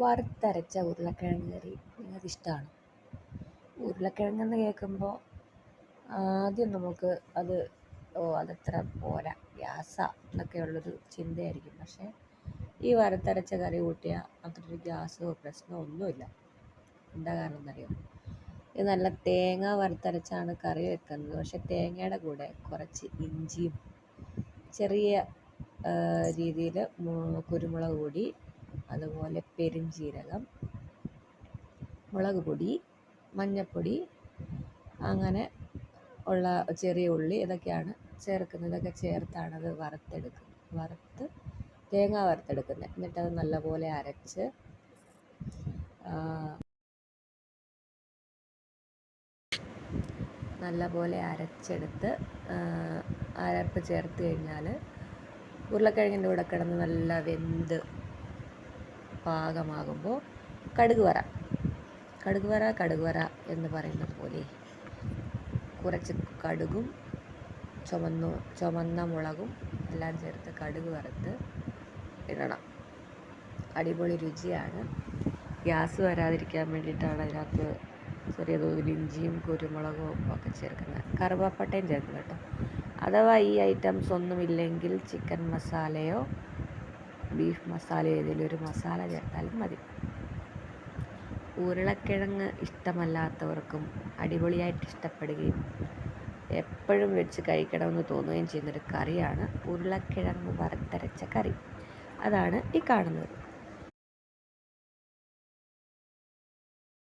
വറുത്തരച്ച ഉരുളക്കിഴങ്ങ് കറി നിങ്ങൾക്ക് ഇഷ്ടമാണ്? ഉരുളക്കിഴങ്ങെന്ന് കേൾക്കുമ്പോൾ ആദ്യം നമുക്ക് അതത്ര പോരാ, ഗ്യാസാ എന്നൊക്കെയുള്ളൊരു ചിന്തയായിരിക്കും. പക്ഷേ ഈ വറുത്തരച്ച കറി കൂട്ടിയാൽ അത്രയൊരു ഗ്യാസോ പ്രശ്നമോ ഒന്നുമില്ല. എന്താ കാരണം എന്നറിയോ? ഇത് നല്ല തേങ്ങ വറുത്തരച്ചാണ് കറി വെക്കുന്നത്. പക്ഷെ തേങ്ങയുടെ കൂടെ കുറച്ച് ഇഞ്ചിയും ചെറിയ രീതിയിൽ കുരുമുളക് പൊടി, അതുപോലെ പെരുംജീരകം, മുളക് പൊടി, മഞ്ഞൾപ്പൊടി, അങ്ങനെ ഉള്ള ചെറിയ ഉള്ളി ഇതൊക്കെയാണ് ചേർക്കുന്നത്. ഇതൊക്കെ ചേർത്താണ് അത് തേങ്ങ വറുത്തെടുക്കുന്നത്. എന്നിട്ടത് നല്ലപോലെ അരച്ചെടുത്ത് അരപ്പ് ചേർത്ത് കഴിഞ്ഞാൽ ഉരുളക്കിഴങ്ങിൻ്റെ കൂടെ കിടന്ന് നല്ല വെന്ത് പാകമാകുമ്പോൾ കടുക് വറ എന്ന് പറയുന്നത് പോലെ കുറച്ച് കടുകും ചുമന്ന മുളകും എല്ലാം ചേർത്ത് കടുക് വറുത്ത് ഇടണം. അടിപൊളി രുചിയാണ്. ഗ്യാസ് വരാതിരിക്കാൻ വേണ്ടിയിട്ടാണ് അതിനകത്ത് ചെറിയ തോതിൽ ഇഞ്ചിയും കുരുമുളകും ഒക്കെ ചേർക്കുന്നത്. കറുവാപ്പട്ടയും ചേർക്കും കേട്ടോ. അഥവാ ഈ ഐറ്റംസ് ഒന്നുമില്ലെങ്കിൽ ചിക്കൻ മസാലയോ ബീഫ് മസാലയോ ഏതെങ്കിലും ഒരു മസാല ചേർത്താലും മതി. ഉരുളക്കിഴങ്ങ് ഇഷ്ടമല്ലാത്തവർക്കും അടിപൊളിയായിട്ട് ഇഷ്ടപ്പെടുകയും എപ്പോഴും വെച്ച് കഴിക്കണമെന്ന് തോന്നുകയും ചെയ്യുന്നൊരു കറിയാണ് ഉരുളക്കിഴങ്ങ് വറുത്തരച്ച കറി. അതാണ് ഈ കാണുന്നത്.